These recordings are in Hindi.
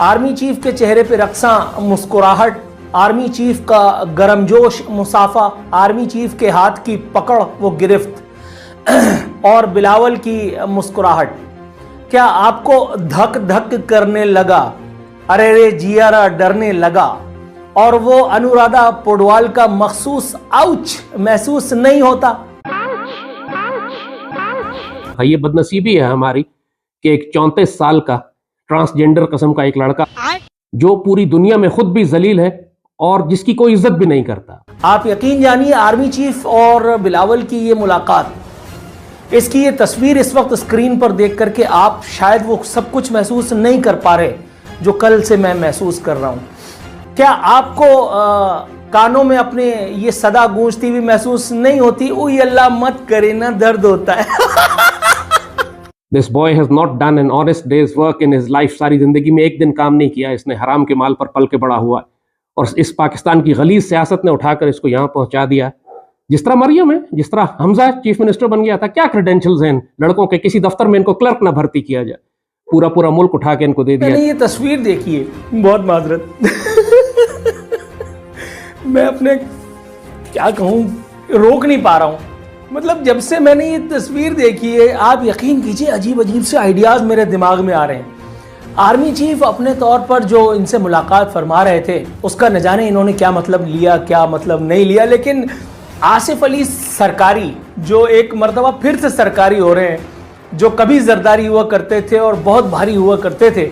आर्मी चीफ के चेहरे पे रक्सा मुस्कुराहट, आर्मी चीफ का गर्मजोश मुसाफा, आर्मी चीफ के हाथ की पकड़ वो गिरफ्त और बिलावल की मुस्कुराहट। क्या आपको धक धक करने लगा, अरे रे जियारा डरने लगा, और वो अनुराधा पौडवाल का मखसूस आउच महसूस नहीं होता? ये बदनसीबी है हमारी कि एक 34 साल का ट्रांसजेंडर किस्म का एक लड़का जो पूरी दुनिया में खुद भी जलील है और जिसकी कोई इज्जत भी नहीं करता। आप यकीन जानिए, आर्मी चीफ और बिलावल की ये मुलाकात, इसकी ये तस्वीर इस वक्त स्क्रीन पर देख करके आप शायद वो सब कुछ महसूस नहीं कर पा रहे जो कल से मैं महसूस कर रहा हूं। क्या आपको कानों में अपने ये सदा गूंजती हुई महसूस नहीं होती, ओए अल्लाह मत करे ना, दर्द होता है। This boy has not done an honest day's work in his life। सारी जिंदगी में एक दिन काम नहीं किया इसने, हराम के माल पर पल के बड़ा हुआ और इस पाकिस्तान की गलीज सियासत ने उठाकर इसको यहाँ पहुंचा दिया। जिस तरह मरियम है, जिस तरह हमजा चीफ मिनिस्टर बन गया था, क्या क्रेडेंशियल्स हैं इन लड़कों के, किसी दफ्तर में इनको क्लर्क ना भर्ती किया जाए, पूरा पूरा मुल्क उठा के इनको दे दिया। मैंने ये तस्वीर देखी है, बहुत माजरत मैं अपने क्या कहूँ रोक नहीं पा रहा हूँ। मतलब जब से मैंने ये तस्वीर देखी है, आप यकीन कीजिए अजीब अजीब से आइडियाज मेरे दिमाग में आ रहे हैं। आर्मी चीफ अपने तौर पर जो इनसे मुलाकात फरमा रहे थे, उसका न जाने इन्होंने क्या मतलब लिया, क्या मतलब नहीं लिया, लेकिन आसिफ अली सरकारी जो एक मर्तबा फिर से सरकारी हो रहे हैं, जो कभी जरदारी हुआ करते थे और बहुत भारी हुआ करते थे,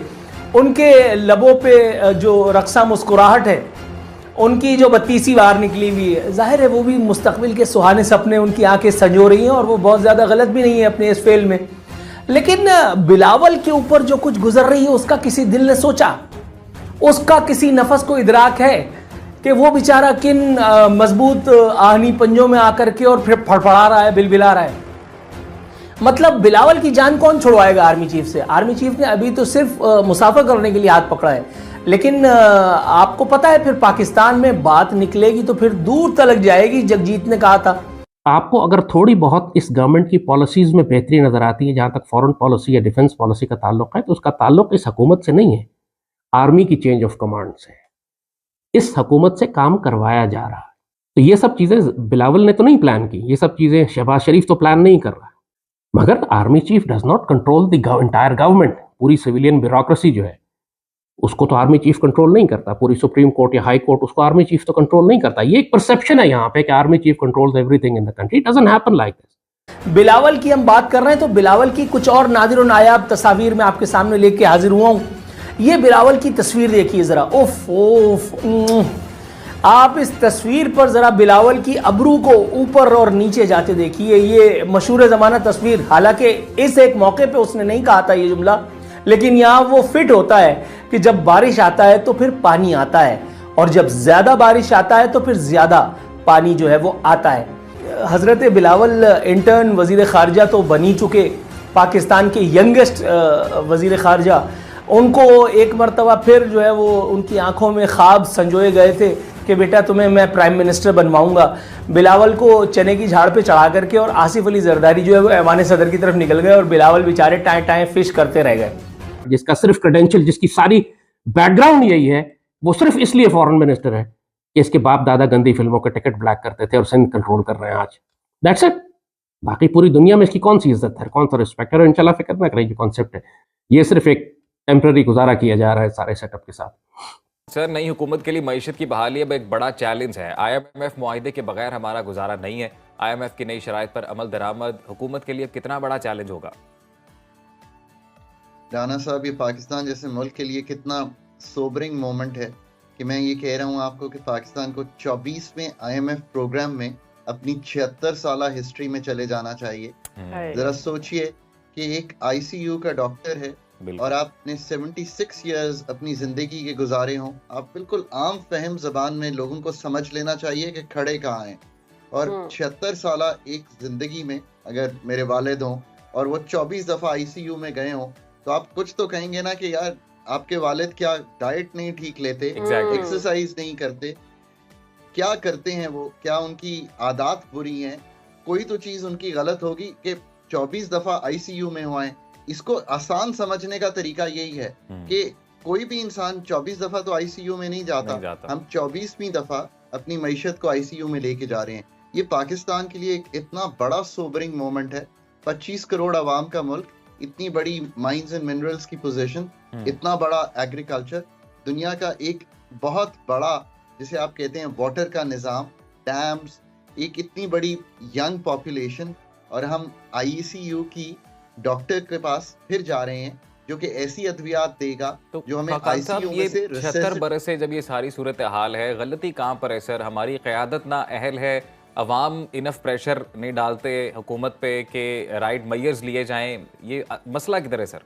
उनके लबों पे जो रक्सा मुस्कुराहट है, उनकी जो 32वीं बार निकली हुई है, जाहिर है वो भी मुस्तकबिल के सुहाने सपने उनकी आंखें संजो रही हैं और वो बहुत ज़्यादा गलत भी नहीं है अपने इस फेल में। लेकिन बिलावल के ऊपर जो कुछ गुजर रही है, उसका किसी दिल ने सोचा, उसका किसी नफस को इदराक है कि वो बेचारा किन मजबूत आहनी पंजों में आकर के और फिर फड़फड़ा रहा है, बिलबिला रहा है। मतलब बिलावल की जान कौन छुड़वाएगा आर्मी चीफ से? आर्मी चीफ ने अभी तो सिर्फ मुसाफा करने के लिए हाथ पकड़ा है, लेकिन आपको पता है फिर पाकिस्तान में बात निकलेगी तो फिर दूर तलक जाएगी। जगजीत ने कहा था। आपको अगर थोड़ी बहुत इस गवर्नमेंट की पॉलिसीज में बेहतरी नजर आती है, जहां तक फॉरेन पॉलिसी या डिफेंस पॉलिसी का ताल्लुक है, तो उसका ताल्लुक इस हुकूमत से नहीं है, आर्मी की चेंज ऑफ कमांड से। इस हुकूमत से काम करवाया जा रहा है। तो ये सब चीजें बिलावल ने तो नहीं प्लान की, ये सब चीजें शहबाज शरीफ तो प्लान नहीं कर रहा, मगर army chief does not control the entire government. पूरी सिविलियन ब्यूरोक्रेसी जो है उसको तो आर्मी चीफ कंट्रोल नहीं करता, पूरी सुप्रीम कोर्ट या हाई कोर्ट उसको आर्मी चीफ तो कंट्रोल नहीं करता। ये एक परसेप्शन है यहाँ पे कि army chief controls everything in the country. It doesn't happen like this. Bilawal की हम बात कर रहे हैं तो बिलावल की कुछ और नादिर और नायाब तस्वीर में आपके सामने लेके हाजिर हुआ हूँ। ये बिलावल की तस्वीर देखिए जरा, उफ। आप इस तस्वीर पर जरा बिलावल की अबरू को ऊपर और नीचे जाते देखिए। ये मशहूर ज़माना तस्वीर, हालांकि इस एक मौके पे उसने नहीं कहा था ये जुमला, लेकिन यहाँ वो फिट होता है कि जब बारिश आता है तो फिर पानी आता है, और जब ज्यादा बारिश आता है तो फिर ज्यादा पानी जो है वो आता है। हजरत बिलावल इंटर्न वजीर खारजा तो बनी चुके, पाकिस्तान के यंगेस्ट वजीर खारजा, उनको एक मरतबा फिर जो है वो उनकी आंखों में ख्वाब संजोए गए थे कि बेटा तुम्हें मैं प्राइम मिनिस्टर बनवाऊंगा। बिलावल को चने की झाड़ पे चढ़ा करके और आसिफ अली जरदारी जो है वो ऐवान सदर की तरफ निकल गए और बिलावल बेचारे टाएं टाएं फिश करते रह गए। जिसका सिर्फ क्रेडेंशियल, जिसकी सारी बैकग्राउंड यही है, वो सिर्फ इसलिए फॉरेन मिनिस्टर है कि इसके बाप दादा गंदी फिल्मों के टिकट ब्लैक करते थे और सिंध कंट्रोल कर रहे हैं आज। That's it. बाकी पूरी दुनिया में इसकी कौन सी इज्जत है, कौन सा रिस्पेक्ट है? इंशाल्लाह फिक्र ना करें, कॉन्सेप्ट है ये, सिर्फ एक टेम्पररी गुजारा किया जा रहा है सारे सेटअप के साथ। सर, नई हुकूमत के लिए मईशत की बहाली अब एक बड़ा चैलेंज है। IMF मुआहिदे के बगैर हमारा गुजारा नहीं है। IMF की नई शराइत पर अमल दरामद हुकूमत के लिए कितना बड़ा चैलेंज होगा? राना साहब, ये पाकिस्तान जैसे मुल्क के लिए कितना सोबरिंग मोमेंट है कि मैं ये कह रहा हूँ आपको कि पाकिस्तान को 24वें IMF प्रोग्राम में अपनी 76 साल हिस्ट्री में चले जाना चाहिए। जरा सोचिए कि एक ICU का डॉक्टर है और आपने 76 इयर्स अपनी जिंदगी के गुजारे हों। आप बिल्कुल आम फहम जबान में लोगों को समझ लेना चाहिए कि खड़े कहाँ हैं। और 76 साल एक जिंदगी में अगर मेरे वालिद हों और वो 24 दफा ICU में गए हों, तो आप कुछ तो कहेंगे ना कि यार आपके वालिद क्या डाइट नहीं ठीक लेते, एक्सरसाइज नहीं करते, क्या करते हैं वो, क्या उनकी आदत बुरी हैं, कोई तो चीज उनकी गलत होगी कि 24 दफा ICU में हुआ है। इसको आसान समझने का तरीका यही है कि कोई भी इंसान 24 दफा तो आईसीयू में नहीं जाता। हम 24वीं दफा अपनी मईशत को आईसीयू में लेके जा रहे हैं। ये पाकिस्तान के लिए एक इतना बड़ा सोबरिंग मोमेंट है। 25 करोड़ आवाम का मुल्क, इतनी बड़ी माइंस एंड मिनरल्स की पोजीशन, इतना बड़ा एग्रीकल्चर, दुनिया का एक बहुत बड़ा जिसे आप कहते हैं वाटर का निज़ाम, डैम्स, एक इतनी बड़ी यंग पॉपुलेशन, और हम आईसीयू की डॉक्टर के पास फिर जा रहे हैं जो कि ऐसी अद्वियात देगा तो जो हमें आईसीयू में से 76 बरस से जब ये सारी सूरत हाल है, गलती कहाँ पर है सर? हमारी क़यादत ना अहल है, अवाम इनफ प्रेशर नहीं डालते हुकूमत पे कि राइट मेजर्स लिए जाएं, ये मसला किधर है सर?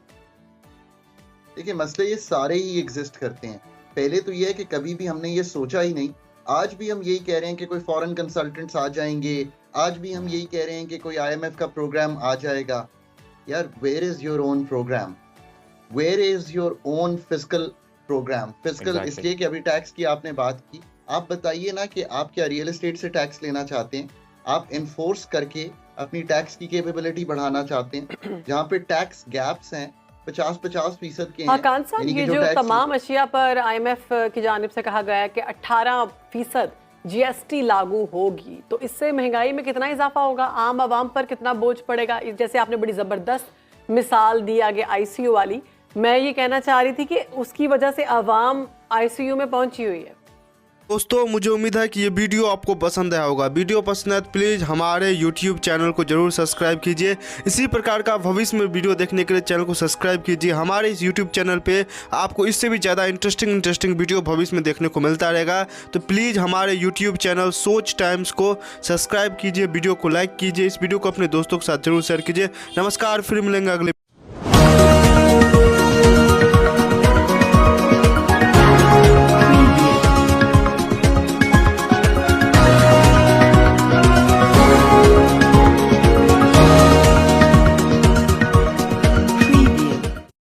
देखिए, मसले ये सारे ही एग्जिस्ट करते हैं। पहले तो ये है कि कभी भी हमने ये सोचा ही नहीं। आज भी हम यही कह रहे हैं कि कोई फॉरेन कंसल्टेंट्स आ जाएंगे, आज भी हम यही कह रहे हैं कि कोई आईएमएफ का प्रोग्राम आ जाएगा। यार, where is your own programme? Where is your own fiscal programme? Fiscal इसलिए कि अभी टैक्स की आपने बात की, आप बताइए ना कि आप क्या रियल एस्टेट से टैक्स लेना चाहते हैं? आप इन्फोर्स करके अपनी टैक्स की कैपेबिलिटी बढ़ाना चाहते हैं? जहाँ पे टैक्स गैप्स हैं 50-50% के हैं। खान साहब, ये जो तमाम अशिया पर आईएमएफ की जानिब से कहा गया है कि 18% जीएसटी लागू होगी, तो इससे महंगाई में कितना इजाफा होगा? आम आवाम पर कितना बोझ पड़ेगा? जैसे आपने बड़ी ज़बरदस्त मिसाल दी आगे आईसीयू वाली, मैं ये कहना चाह रही थी कि उसकी वजह से आवाम आईसीयू में पहुंची हुई है। दोस्तों, मुझे उम्मीद है कि ये वीडियो आपको पसंद आया होगा। वीडियो पसंद है तो प्लीज़ हमारे YouTube चैनल को जरूर सब्सक्राइब कीजिए। इसी प्रकार का भविष्य में वीडियो देखने के लिए चैनल को सब्सक्राइब कीजिए। हमारे इस YouTube चैनल पे आपको इससे भी ज़्यादा इंटरेस्टिंग वीडियो भविष्य में देखने को मिलता रहेगा। तो प्लीज़ हमारे YouTube चैनल सोच टाइम्स को सब्सक्राइब कीजिए, वीडियो को लाइक कीजिए, इस वीडियो को अपने दोस्तों के साथ जरूर शेयर कीजिए। नमस्कार, फिर मिलेंगे अगले